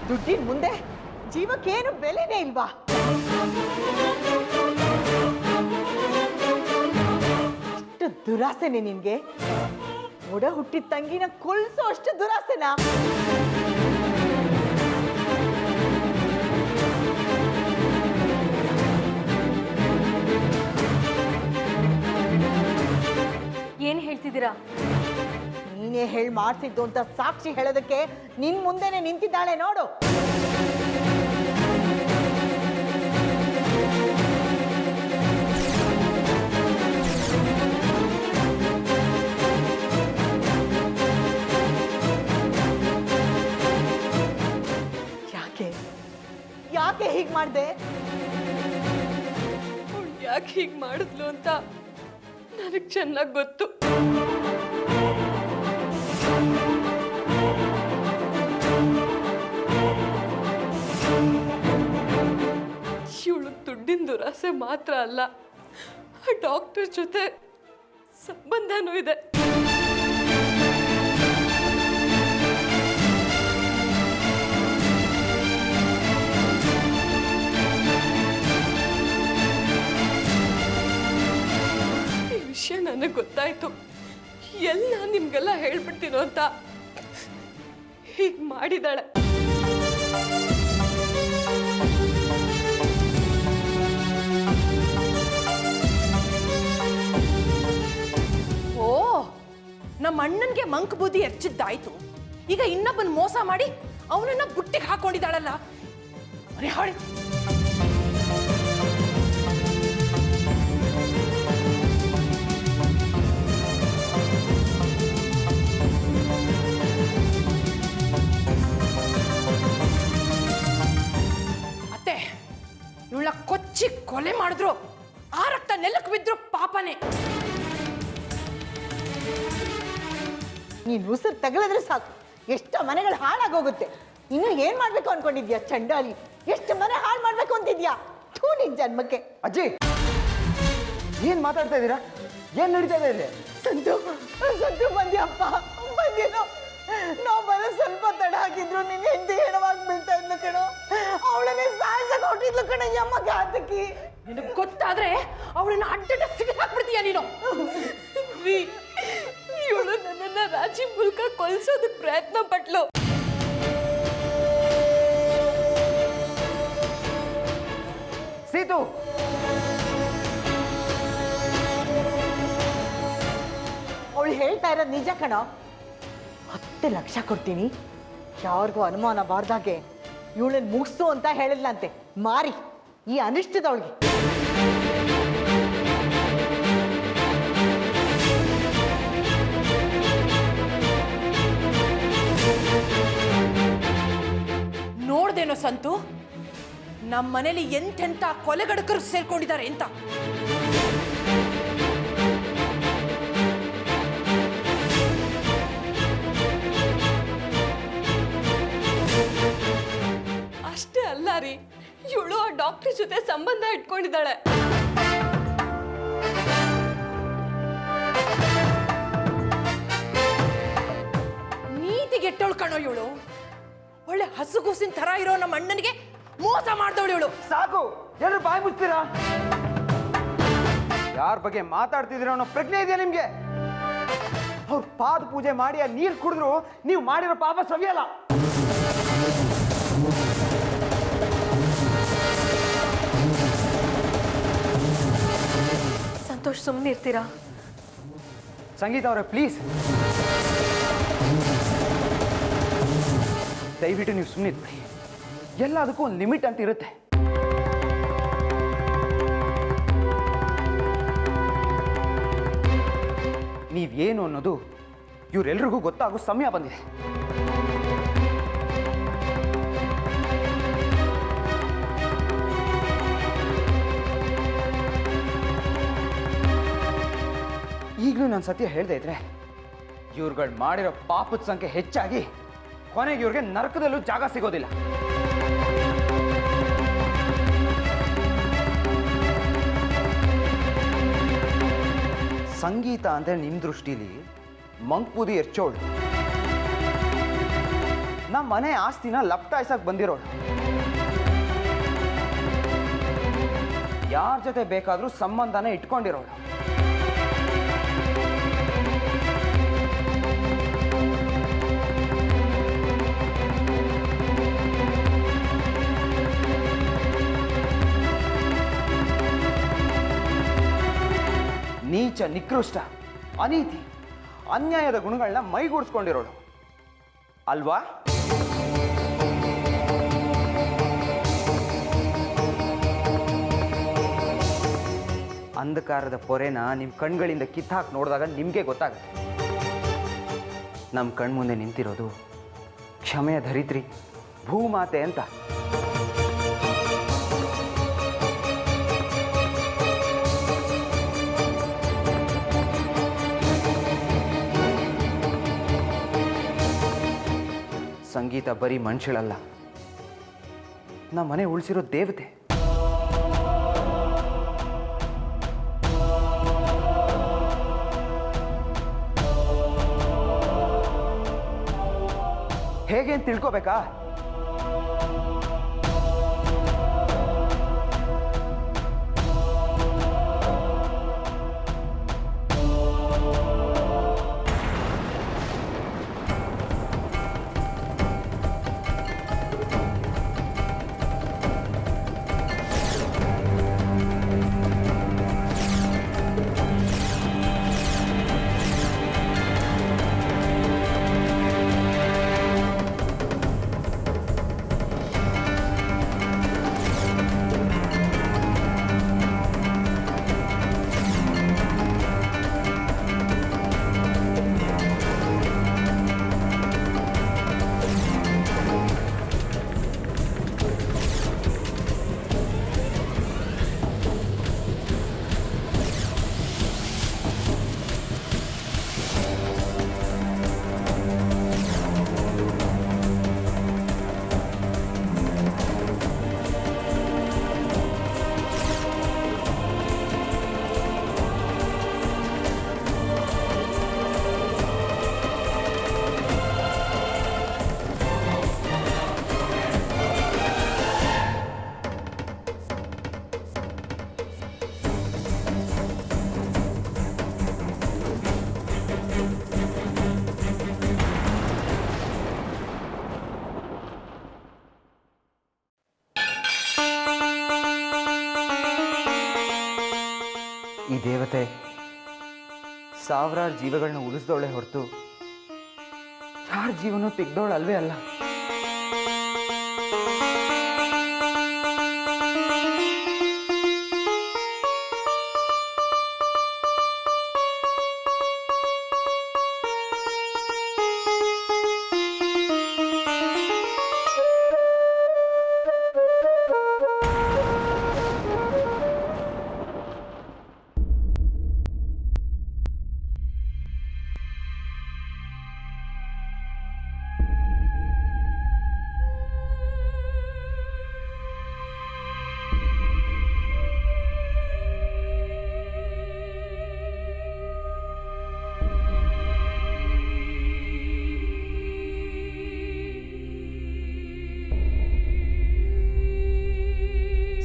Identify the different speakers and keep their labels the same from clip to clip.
Speaker 1: ದುಡ್ಡಿನ ಮುಂದೆ ಜೀವಕ್ಕೇನು ಬೆಲೆನೇ ಇಲ್ವಾ? ಅಷ್ಟು ದುರಾಸೆನೆ ನಿನ್ಗೆ? ಒಡ ಹುಟ್ಟಿದ ತಂಗಿನ ಕೊಲ್ಸೋ ಅಷ್ಟು ದುರಾಸೆನಾ?
Speaker 2: ಏನ್ ಹೇಳ್ತಿದ್ದೀರಾ?
Speaker 1: ನೀನೇ ಹೇಳಿ ಮಾಡ್ಸಿದ್ದು ಅಂತ ಸಾಕ್ಷಿ ಹೇಳೋದಕ್ಕೆ ನಿನ್ ಮುಂದೆನೆ ನಿಂತಿದ್ದಾಳೆ ನೋಡು. ಯಾಕೆ ಯಾಕೆ ಹೀಗ್ ಮಾಡ್ದೆ?
Speaker 2: ಯಾಕೆ ಹೀಗ್ ಮಾಡಿದ್ಲು ಅಂತ ನನಗ್ ಚೆನ್ನಾಗಿ ಗೊತ್ತು. ಇವಳು ದುಡ್ಡಿನ ದುರಾಸೆ ಮಾತ್ರ ಅಲ್ಲ, ಆ ಡಾಕ್ಟರ್ ಜೊತೆ ಸಂಬಂಧನೂ ಇದೆ. ಈ ವಿಷಯ ನನಗೆ ಗೊತ್ತಾಯ್ತು. ಎಲ್ಲಿ ನಾನು ನಿಮ್ಗೆಲ್ಲ ಹೇಳ್ಬಿಡ್ತೀನೋ ಅಂತ ಹೀಗೆ ಮಾಡಿದಾಳೆ.
Speaker 3: ಓ, ನಮ್ಮ ಅಣ್ಣನ್ಗೆ ಮಂಕ್ ಬುದ್ಧಿ ಎರ್ಚಿದ್ದಾಯ್ತು. ಈಗ ಇನ್ನೊಬ್ಬನ್ ಮೋಸ ಮಾಡಿ ಅವನನ್ನ ಬುಟ್ಟಿಗೆ ಹಾಕೊಂಡಿದ್ದಾಳಲ್ಲ. ಅರೆ ಹಾಳಿ, ಅತ್ತೆ ಇವಳ ಕೊಚ್ಚಿ ಕೊಲೆ ಮಾಡಿದ್ರು, ಆ ರಕ್ತ ನೆಲಕ್ಕೆ ಬಿದ್ರು ಪಾಪನೇ.
Speaker 1: ನೀನ್ ಉಸಿರು ತಗಲಿದ್ರೆ ಸಾಕು, ಎಷ್ಟು ಮನೆಗಳು ಹಾಳಾಗೋಗುತ್ತೆ. ಇನ್ನು ಏನ್ ಮಾಡ್ಬೇಕು ಅನ್ಕೊಂಡಿದ್ಯಾ ಚಂಡಾಲಿ? ಎಷ್ಟು ಮನೆ ಹಾಳು ಮಾಡ್ಬೇಕು ಅಂತಿದ್ಯಾ? ಥೂ ನಿನ್ ಜನ್ಮಕ್ಕೆ.
Speaker 4: ಅಜ್ಜಿ, ಏನ್ ಮಾತಾಡ್ತಾ ಇದ್ದೀರಾ? ಏನ್ ನಡೀತಾ ಇದೆ ಇಲ್ಲಿ?
Speaker 1: ಸಂತು ಸಂತು ಬಂದ್ಯಪ್ಪ, ಬಂದೇನೋ. ನಾವು ಬರೋ ಸ್ವಲ್ಪ ತಡ ಹಾಕಿದ್ರು ನಿನ್ನ ಹೆಂಡತಿ ಹೆಣವಾಗಿ ಬೀಳ್ತಾ ಇದ್ಲು ಕಣೋ. ಅವಳನ್ನೇ ಸಾಯ್ಸಕ್ ಹೊಟ್ಟಿದ್ಲು ಕಣ ಯಮ್ಮ ಘಾತಕಿ.
Speaker 3: ನಿನಗೆ ಗೊತ್ತಾದ್ರೆ ಅವಳನ್ನ ಅಡ್ಡ ಸಿಗದ್ ಹಾಕ್ಬಿಡ್ತೀಯ ನೀನು.
Speaker 2: ಇವಳು ನನ್ನನ್ನ ರಾಜಿ ಮೂಲಕ ಕೊಲ್ಸೋದಕ್ಕೆ ಪ್ರಯತ್ನ ಪಟ್ಲು.
Speaker 4: ಸೀತು,
Speaker 1: ಅವಳು ಹೇಳ್ತಾ ಇರೋದು ನಿಜ ಕಣೋ. 10 ಲಕ್ಷ ಕೊಡ್ತೀನಿ, ಯಾರಿಗೂ ಅನುಮಾನ ಬಾರ್ದಾಗೆ ಇವಳನ್ನ ಮುಗಿಸು ಅಂತ ಹೇಳಿದ್ಲಂತೆ ಮಾರಿ, ಈ ಅನಿಷ್ಟದವಳಿಗೆ.
Speaker 3: ನೋಡ್ದೇನೋ ಸಂತು, ನಮ್ಮ ಮನೇಲಿ ಎಂತೆಂತ ಕೊಲೆಗಡಕರು ಸೇರ್ಕೊಂಡಿದ್ದಾರೆ ಅಂತ.
Speaker 2: ಅಷ್ಟೇ ಅಲ್ಲ ರೀ, ಇವಳು ಆ ಡಾಕ್ಟರ್ ಜೊತೆ ಸಂಬಂಧ ಇಟ್ಕೊಂಡಿದ್ದಾಳೆ.
Speaker 3: ನೀತಿಗೆಟ್ಟವಳು ಕಣೋ ಇವಳು. ಒಳ್ಳೆ ಹಸುಗೂಸಿನ ತರ ಇರೋ ನಮ್ಮ ಅಣ್ಣನಿಗೆ ಮೋಸ ಮಾಡ್ದವಳು ಇವಳು.
Speaker 4: ಸಾಕು, ಎಲ್ಲರೂ ಬಾಯಿ ಮುಚ್ತೀರಾ? ಯಾರ ಬಗ್ಗೆ ಮಾತಾಡ್ತಿದ್ದೀರೋ ಅನ್ನೋ ಪ್ರಜ್ಞೆ ಇದೆಯಾ ನಿಮ್ಗೆ? ಅವ್ರ ಪಾದ ಪೂಜೆ ಮಾಡಿ ಆ ನೀರು ಕುಡಿದ್ರು ನೀವು ಮಾಡಿರೋ ಪಾಪ ಸವಿಯಲ್ಲ.
Speaker 2: ಸಂತೋಷ್, ಸುಮ್ಮನೆ ಇರ್ತೀರಾ?
Speaker 4: ಸಂಗೀತ ಅವರೇ, ಪ್ಲೀಸ್ ದಯವಿಟ್ಟು ನೀವು ಸುಮ್ಮನೆ ಇದ್ಬಿಡಿ. ಎಲ್ಲದಕ್ಕೂ ಒಂದು ಲಿಮಿಟ್ ಅಂತ ಇರುತ್ತೆ. ನೀವೇನು ಅನ್ನೋದು ಇವರೆಲ್ರಿಗೂ ಗೊತ್ತಾಗೋ ಸಮಯ ಬಂದಿದೆ. ಈಗಲೂ ನಾನು ಸತ್ಯ ಹೇಳ್ದೆ ಇದ್ರೆ ಇವ್ರುಗಳು ಮಾಡಿರೋ ಪಾಪದ ಸಂಖ್ಯೆ ಹೆಚ್ಚಾಗಿ ಕೊನೆಗೆ ಇವ್ರಿಗೆ ನರಕದಲ್ಲೂ ಜಾಗ ಸಿಗೋದಿಲ್ಲ. ಸಂಗೀತ ಅಂದರೆ ನಿಮ್ಮ ದೃಷ್ಟಿಲಿ ಮಂಕ್ ಬೂದಿ ಎರ್ಚೋಳು. ನಮ್ಮ ಮನೆ ಆಸ್ತಿನ ಲಪ್ಟಾಯ್ಸಕ್ಕೆ ಬಂದಿರೋಳು. ಯಾರ ಜೊತೆ ಬೇಕಾದರೂ ಸಂಬಂಧನ ಇಟ್ಕೊಂಡಿರೋಳು. ನೀಚ, ನಿಕೃಷ್ಟ, ಅನೀತಿ, ಅನ್ಯಾಯದ ಗುಣಗಳನ್ನ ಮೈಗೂಡಿಸ್ಕೊಂಡಿರೋಳು ಅಲ್ವಾ? ಅಂಧಕಾರದ ಪೊರೆನ ನಿಮ್ಮ ಕಣ್ಗಳಿಂದ ಕಿತ್ತಾಕಿ ನೋಡಿದಾಗ ನಿಮಗೆ ಗೊತ್ತಾಗುತ್ತೆ. ನಮ್ಮ ಕಣ್ಮುಂದೆ ನಿಂತಿರೋದು ಕ್ಷಮೆಯ ಧರಿತ್ರಿ, ಭೂಮಾತೆ ಅಂತ. ಸಂಗೀತ ಬರೀ ಮನುಷ್ಯಳಲ್ಲ, ನಮ್ಮ ಮನೆ ಉಳಿಸಿರೋ ದೇವತೆ. ಹೇಗೆ ಅಂತ ತಿಳ್ಕೋಬೇಕಾ? ಈ ದೇವತೆ ಸಾವಿರಾರು ಜೀವಗಳನ್ನ ಉಳಿಸ್ದವಳೆ ಹೊರತು ಯಾರ ಜೀವನ ತೆಗ್ದವಳು ಅಲ್ವೇ ಅಲ್ಲ.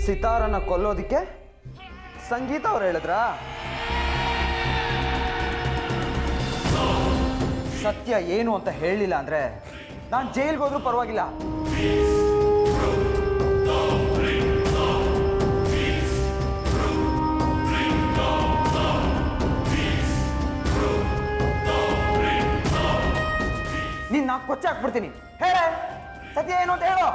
Speaker 4: ಸಿತಾರನ ಕೊಲ್ಲೋದಿಕ್ಕೆ ಸಂಗೀತ ಅವ್ರು ಹೇಳಿದ್ರಾ? ಸತ್ಯ ಏನು ಅಂತ ಹೇಳಲಿಲ್ಲ ಅಂದ್ರೆ ನಾನು ಜೈಲ್ಗೆ ಹೋದ್ರೂ ಪರವಾಗಿಲ್ಲ. ನೀನ್ ನಾ ಕೊಚ್ಚ ಹಾಕ್ಬಿಡ್ತೀನಿ. ಹೇಳ, ಸತ್ಯ ಏನು ಅಂತ ಹೇಳೋ.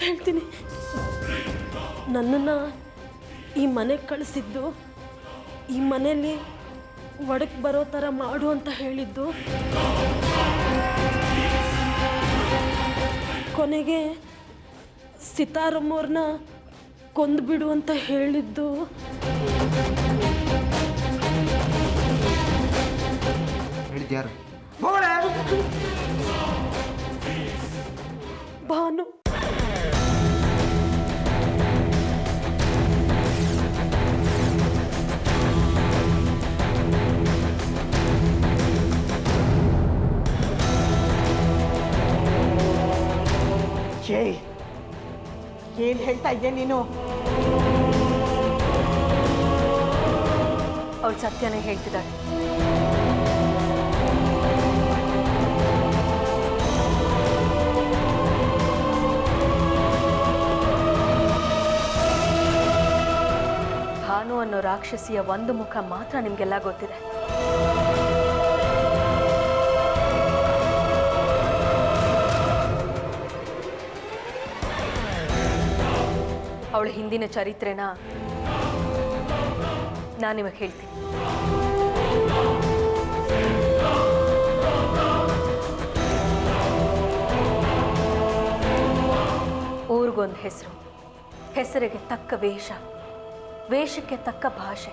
Speaker 5: ಹೇಳ್ತೀನಿ. ನನ್ನನ್ನು ಈ ಮನೆಗೆ ಕಳಿಸಿದ್ದು, ಈ ಮನೆಯಲ್ಲಿ ಒಡಕ್ಕೆ ಬರೋ ಥರ ಮಾಡು ಅಂತ ಹೇಳಿದ್ದು, ಕೊನೆಗೆ ಸಿತಾರಮ್ಮವ್ರನ್ನ ಕೊಂದುಬಿಡು ಅಂತ ಹೇಳಿದ್ದು
Speaker 4: ಹೇಳಿದ್ಯಾರು?
Speaker 5: ಭಾನು
Speaker 1: ಏಯ್ ಏನ್ ಹೇಳ್ತಾ ಇದ್ದೆ ನೀನು?
Speaker 2: ಅವಳು ಸತ್ಯನೇ ಹೇಳ್ತಿದ್ದಾಳೆ. ಭಾನು ಅನ್ನೋ ರಾಕ್ಷಸಿಯ ಒಂದು ಮುಖ ಮಾತ್ರ ನಿಮ್ಗೆಲ್ಲ ಗೊತ್ತಿದೆ. ಅವಳ ಹಿಂದಿನ ಚರಿತ್ರೆನ ನಾನು ನಿಮಗೆ ಹೇಳ್ತೀನಿ. ಊರಿಗೊಂದು ಹೆಸರು, ಹೆಸರಿಗೆ ತಕ್ಕ ವೇಷ, ವೇಷಕ್ಕೆ ತಕ್ಕ ಭಾಷೆ.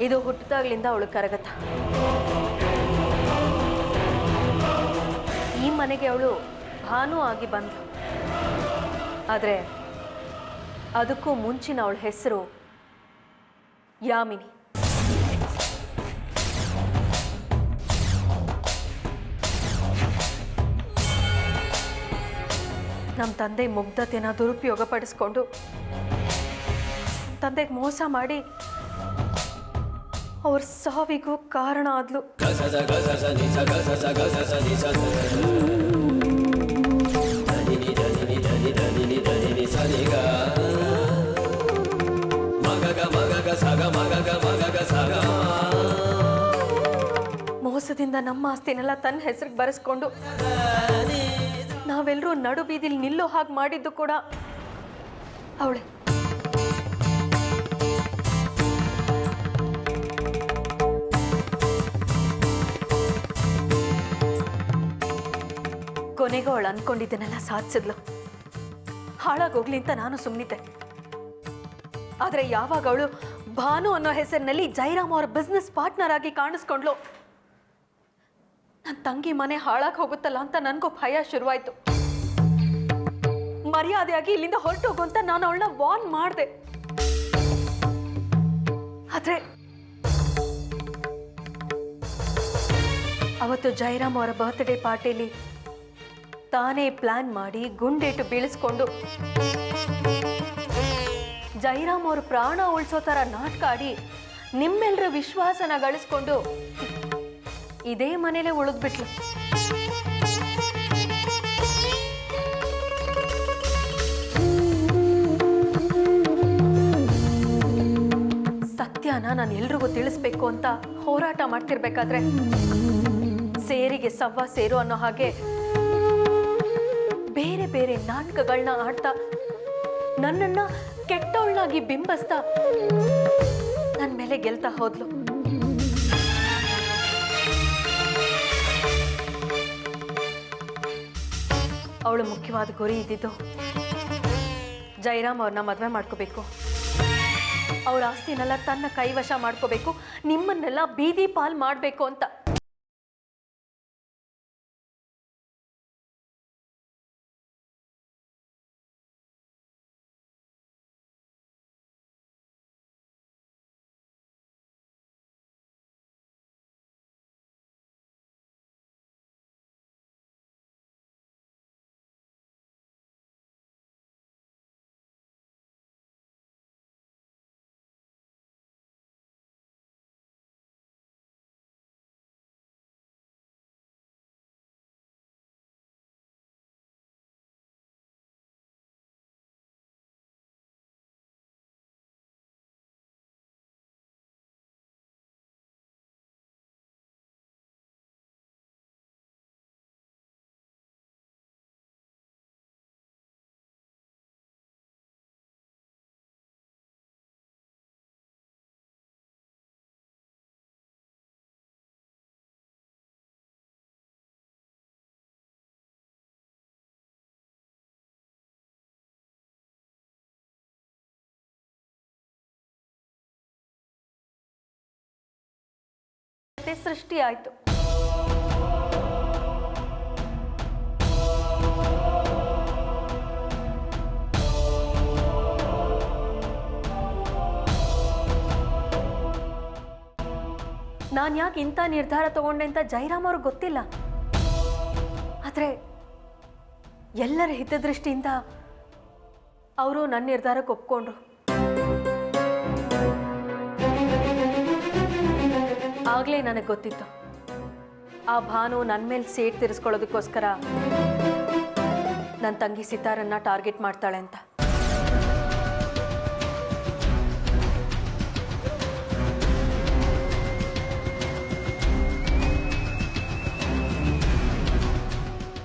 Speaker 2: ಇದು ಹುಟ್ಟಿದಾಗ್ಲಿಂದ ಅವಳು ಕರಗತ. ಈ ಮನೆಗೆ ಅವಳು ಭಾನು ಆಗಿ ಬಂದ್ಲು. ಆದರೆ ಅದಕ್ಕೂ ಮುಂಚಿನ ಅವಳ ಹೆಸರು ಯಾಮಿನಿ. ನಮ್ಮ ತಂದೆ ಮುಗ್ಧತೆನ ದುರುಪಯೋಗ ಪಡಿಸ್ಕೊಂಡು ತಂದೆಗೆ ಮೋಸ ಮಾಡಿ ಅವ್ರ ಸಾವಿಗೂ ಕಾರಣ ಆದ್ಲು. ಮೋಸದಿಂದ ನಮ್ಮ ಆಸ್ತಿನೆಲ್ಲ ತನ್ನ ಹೆಸರಿಗೆ ಬರೆಸ್ಕೊಂಡು ನಾವೆಲ್ಲರೂ ನಡು ಬೀದಿಲಿ ನಿಲ್ಲೋ ಹಾಗೆ ಮಾಡಿದ್ದು ಕೂಡ ಅವಳೆ. ಕೊನೆಗೂ ಅವಳು ಅನ್ಕೊಂಡಿದ್ದನ್ನೆಲ್ಲ ಸಾಧಿಸಿದ್ಲು. ಹಾಳಾಗೋಗ್ಲಿ ಅಂತ ನಾನು ಸುಮ್ಮನಿದ್ದೆ. ಆದರೆ ಯಾವಾಗ ಅವಳು ಭಾನು ಅನ್ನೋ ಹೆಸರಿನಲ್ಲಿ ಜೈರಾಮ್ ಅವರ ಬಿಸ್ನೆಸ್ ಪಾರ್ಟ್ನರ್ ಆಗಿ ಕಾಣಿಸ್ಕೊಂಡ್ಲು, ನನ್ನ ತಂಗಿ ಮನೆ ಹಾಳಾಗಿ ಹೋಗುತ್ತಲ್ಲ ಅಂತ ನನಗೂ ಭಯ ಶುರುವಾಯಿತು. ಮರ್ಯಾದೆಯಾಗಿ ಇಲ್ಲಿಂದ ಹೊರಟೋಗು ಅಂತ ನಾನು ಅವಳನ್ನ ವಾರ್ನ್ ಮಾಡಿದೆ. ಆದರೆ ಅವತ್ತು ಜೈರಾಮ್ ಅವರ ಬರ್ತ್ಡೇ ಪಾರ್ಟಿಲಿ ತಾನೇ ಪ್ಲಾನ್ ಮಾಡಿ ಗುಂಡೇಟು ಬೀಳಿಸ್ಕೊಂಡು ಜೈರಾಮ್ ಅವ್ರ ಪ್ರಾಣ ಉಳಿಸೋ ಥರ ನಾಟಕ ಆಡಿ ನಿಮ್ಮೆಲ್ಲರ ವಿಶ್ವಾಸನ ಗಳಿಸ್ಕೊಂಡು ಇದೇ ಮನೇಲೆ ಉಳಿದ್ಬಿಟ್ಲು. ಸತ್ಯನ ನಾನು ಎಲ್ರಿಗೂ ತಿಳಿಸ್ಬೇಕು ಅಂತ ಹೋರಾಟ ಮಾಡ್ತಿರ್ಬೇಕಾದ್ರೆ ಸೇರಿಗೆ ಸವ್ವ ಸೇರು ಅನ್ನೋ ಹಾಗೆ ಬೇರೆ ಬೇರೆ ನಾಟಕಗಳನ್ನ ಆಡ್ತಾ ನನ್ನನ್ನ ಕೆಟ್ಟವಳನ್ನಾಗಿ ಬಿಂಬಿಸ್ತಾ ನನ್ನ ಮೇಲೆ ಗೆಲ್ತಾ ಹೋದ್ಲು. ಅವಳು ಮುಖ್ಯವಾದ ಗುರಿ ಇದ್ದಿದ್ದು ಜೈರಾಮ್ ಅವ್ರನ್ನ ಮದುವೆ ಮಾಡ್ಕೋಬೇಕು, ಅವಳ ಆಸ್ತಿನೆಲ್ಲ ತನ್ನ ಕೈವಶ ಮಾಡ್ಕೋಬೇಕು, ನಿಮ್ಮನ್ನೆಲ್ಲ ಬೀದಿ ಪಾಲ್ ಮಾಡಬೇಕು ಅಂತ. ಸೃಷ್ಟಿ ಆಯ್ತು. ನಾನು ಯಾಕೆ ಇಂಥ ನಿರ್ಧಾರ ತಗೊಂಡೆ ಅಂತ ಜೈರಾಮ್ ಅವ್ರಿಗೆ ಗೊತ್ತಿಲ್ಲ. ಆದರೆ ಎಲ್ಲರ ಹಿತದೃಷ್ಟಿಯಿಂದ ಅವರು ನನ್ನ ನಿರ್ಧಾರಕ್ಕೆ ಒಪ್ಕೊಂಡ್ರು. ಆಗಲೇ ನನಗೆ ಗೊತ್ತಿತ್ತು ಆ ಭಾನು ನನ್ನ ಮೇಲೆ ಸೇಟ್ ತೀರಿಸ್ಕೊಳ್ಳೋದಕ್ಕೋಸ್ಕರ ನನ್ನ ತಂಗಿ ಸಿತಾರನ್ನ ಟಾರ್ಗೆಟ್ ಮಾಡ್ತಾಳೆ ಅಂತ.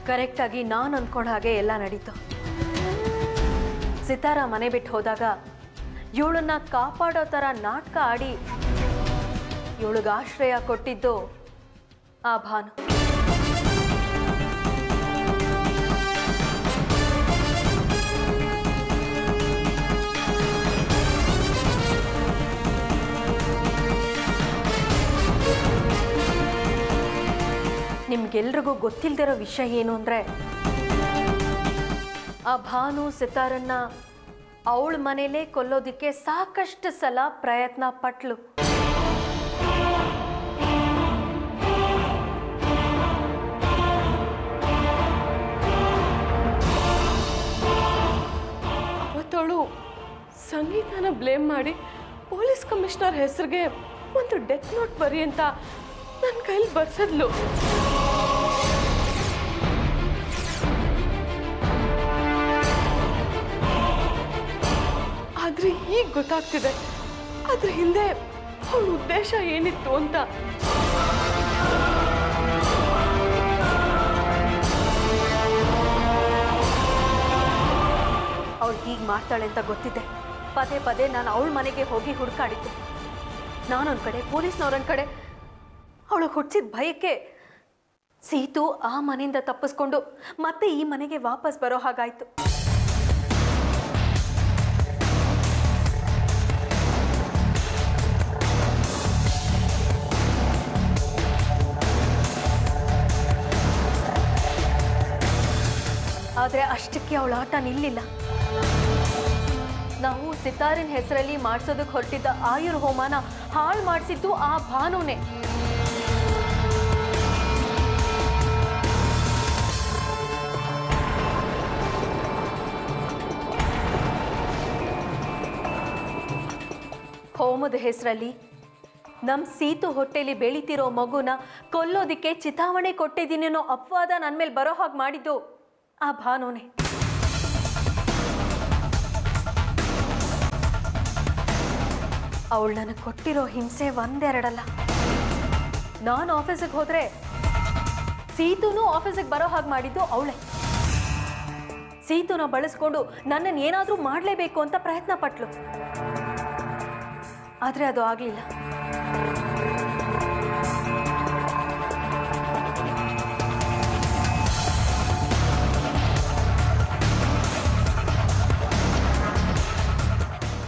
Speaker 2: ಕರೆಕ್ಟಾಗಿ ನಾನು ಅಂದ್ಕೊಂಡ ಹಾಗೆ ಎಲ್ಲ ನಡೀತು. ಸಿತಾರ ಮನೆ ಬಿಟ್ಟು ಹೋದಾಗ ಇವಳನ್ನ ಕಾಪಾಡೋ ಥರ ನಾಟಕ ಆಡಿ ಇವಳಿಗೆ ಆಶ್ರಯ ಕೊಟ್ಟಿದ್ದು ಆ ಭಾನು. ನಿಮ್ಗೆಲ್ರಿಗೂ ಗೊತ್ತಿಲ್ದಿರೋ ವಿಷಯ ಏನು ಅಂದರೆ, ಆ ಭಾನು ಸಿತಾರನ್ನ ಅವಳ ಮನೇಲೇ ಕೊಲ್ಲೋದಿಕ್ಕೆ ಸಾಕಷ್ಟು ಸಲ ಪ್ರಯತ್ನ ಪಟ್ಲು.
Speaker 5: ಅವತ್ತವಳು ಸಂಗೀತನ ಬ್ಲೇಮ್ ಮಾಡಿ ಪೊಲೀಸ್ ಕಮಿಷನರ್ ಹೆಸರಿಗೆ ಒಂದು ಡೆತ್ ನೋಟ್ ಬರಿ ಅಂತ ನನ್ನ ಕೈಲಿ ಬರ್ಸಿದ್ಲು. ಆದ್ರೆ ಈಗ ಗೊತ್ತಾಗ್ತಿದೆ ಅದ್ರ ಹಿಂದೆ ಅವಳ ಉದ್ದೇಶ ಏನಿತ್ತು ಅಂತ.
Speaker 2: ಅವಳು ಹೀಗೆ ಮಾಡ್ತಾಳೆ ಅಂತ ಗೊತ್ತಿದ್ದೆ ಪದೇ ಪದೇ ನಾನು ಅವಳ ಮನೆಗೆ ಹೋಗಿ ಹುಡುಕಾಡಿದ್ದೆ. ನಾನೊಂದು ಕಡೆ, ಪೊಲೀಸ್ನವ್ರೊಂದು ಕಡೆ. ಅವಳು ಹುಟ್ಟಿಸಿದ ಭಯಕ್ಕೆ ಸೀತು ಆ ಮನೆಯಿಂದ ತಪ್ಪಿಸ್ಕೊಂಡು ಮತ್ತೆ ಈ ಮನೆಗೆ ವಾಪಸ್ ಬರೋ ಹಾಗಾಯ್ತು. ಆದರೆ ಅಷ್ಟಕ್ಕೆ ಅವಳ ಆಟ ನಿಲ್ಲಿಲ್ಲ. ನಾವು ಸಿತಾರಿನ ಹೆಸರಲ್ಲಿ ಮಾಡಿಸೋದಕ್ಕೆ ಹೊರಟಿದ್ದ ಆಯುರ್ ಹೋಮನ ಹಾಳು ಮಾಡಿಸಿದ್ದು ಆ ಭಾನುನೇ. ಹೋಮದ ಹೆಸರಲ್ಲಿ ನಮ್ಮ ಸೀತು ಹೊಟ್ಟೆಲಿ ಬೆಳೀತಿರೋ ಮಗುನ ಕೊಲ್ಲೋದಿಕ್ಕೆ ಚಿತಾವಣೆ ಕೊಟ್ಟಿದ್ದೀನಿ ಅನ್ನೋ ಅಪವಾದ ನನ್ನ ಮೇಲೆ ಬರೋ ಹಾಗೆ ಮಾಡಿದ್ದು ಆ ಭಾನುನೇ. ಅವಳು ನನಗೆ ಕೊಟ್ಟಿರೋ ಹಿಂಸೆ ಒಂದೆರಡಲ್ಲ. ನಾನು ಆಫೀಸಿಗೆ ಹೋದರೆ ಸೀತುನೂ ಆಫೀಸಿಗೆ ಬರೋ ಹಾಗೆ ಮಾಡಿದ್ದು ಅವಳೇ. ಸೀತುನ ಬಳಸ್ಕೊಂಡು ನನ್ನನ್ನು ಏನಾದರೂ ಮಾಡಲೇಬೇಕು ಅಂತ ಪ್ರಯತ್ನ ಪಟ್ಲು. ಆದರೆ ಅದು ಆಗಲಿಲ್ಲ.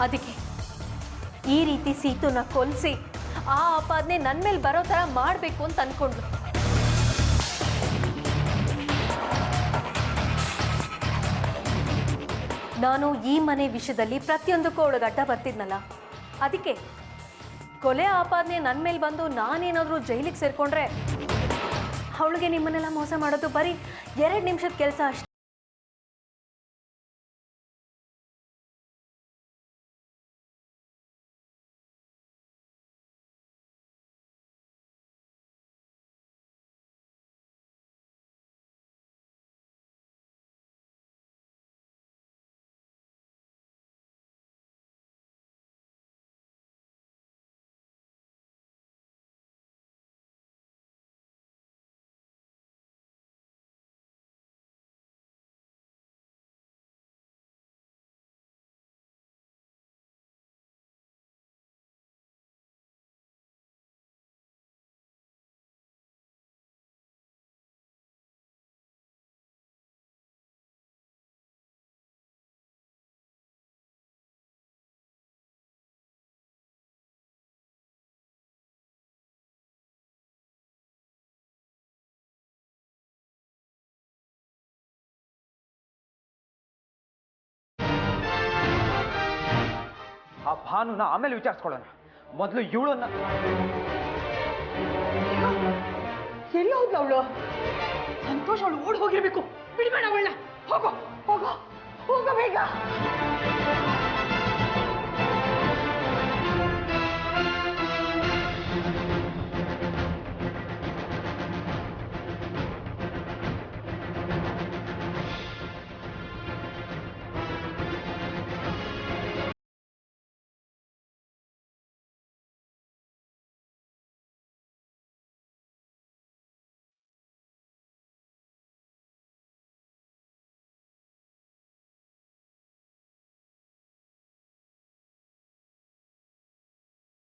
Speaker 2: ಅದಕ್ಕೆ ಈ ರೀತಿ ಸೀತುನ ಕೊಲ್ಲಿಸಿ ಆ ಆಪಾದನೆ ನನ್ನ ಮೇಲೆ ಬರೋ ಥರ ಮಾಡಬೇಕು ಅಂತ ಅಂದ್ಕೊಂಡ್ಲು. ನಾನು ಈ ಮನೆ ವಿಷಯದಲ್ಲಿ ಪ್ರತಿಯೊಂದಕ್ಕೂ ಅವಳಿಗೆ ಅಡ್ಡ ಬರ್ತಿದ್ನಲ್ಲ, ಅದಕ್ಕೆ ಕೊಲೆ ಆಪಾದನೆ ನನ್ನ ಮೇಲೆ ಬಂದು ನಾನೇನಾದರೂ ಜೈಲಿಗೆ ಸೇರಿಕೊಂಡ್ರೆ ಅವಳಿಗೆ ನಿಮ್ಮನ್ನೆಲ್ಲ ಮೋಸ ಮಾಡೋದು ಬರೀ 2 ನಿಮಿಷದ ಕೆಲಸ ಅಷ್ಟೇ.
Speaker 4: ಆ ಭಾನುನ ಆಮೇಲೆ ವಿಚಾರಿಸ್ಕೊಳ್ಳೋಣ. ಮೊದಲು ಇವಳನ್ನ
Speaker 1: ಎಲ್ಲಿ ಹೋದ್ಲು ಅವಳು? ಸಂತೋಷ್ ಅವಳು ಓಡ್ ಹೋಗಿರ್ಬೇಕು. ಬಿಡ್ಬೇಡ ಅವಳನ್ನ. ಹೋಗೋ ಹೋಗೋ ಹೋಗೋ ಬೇಗ.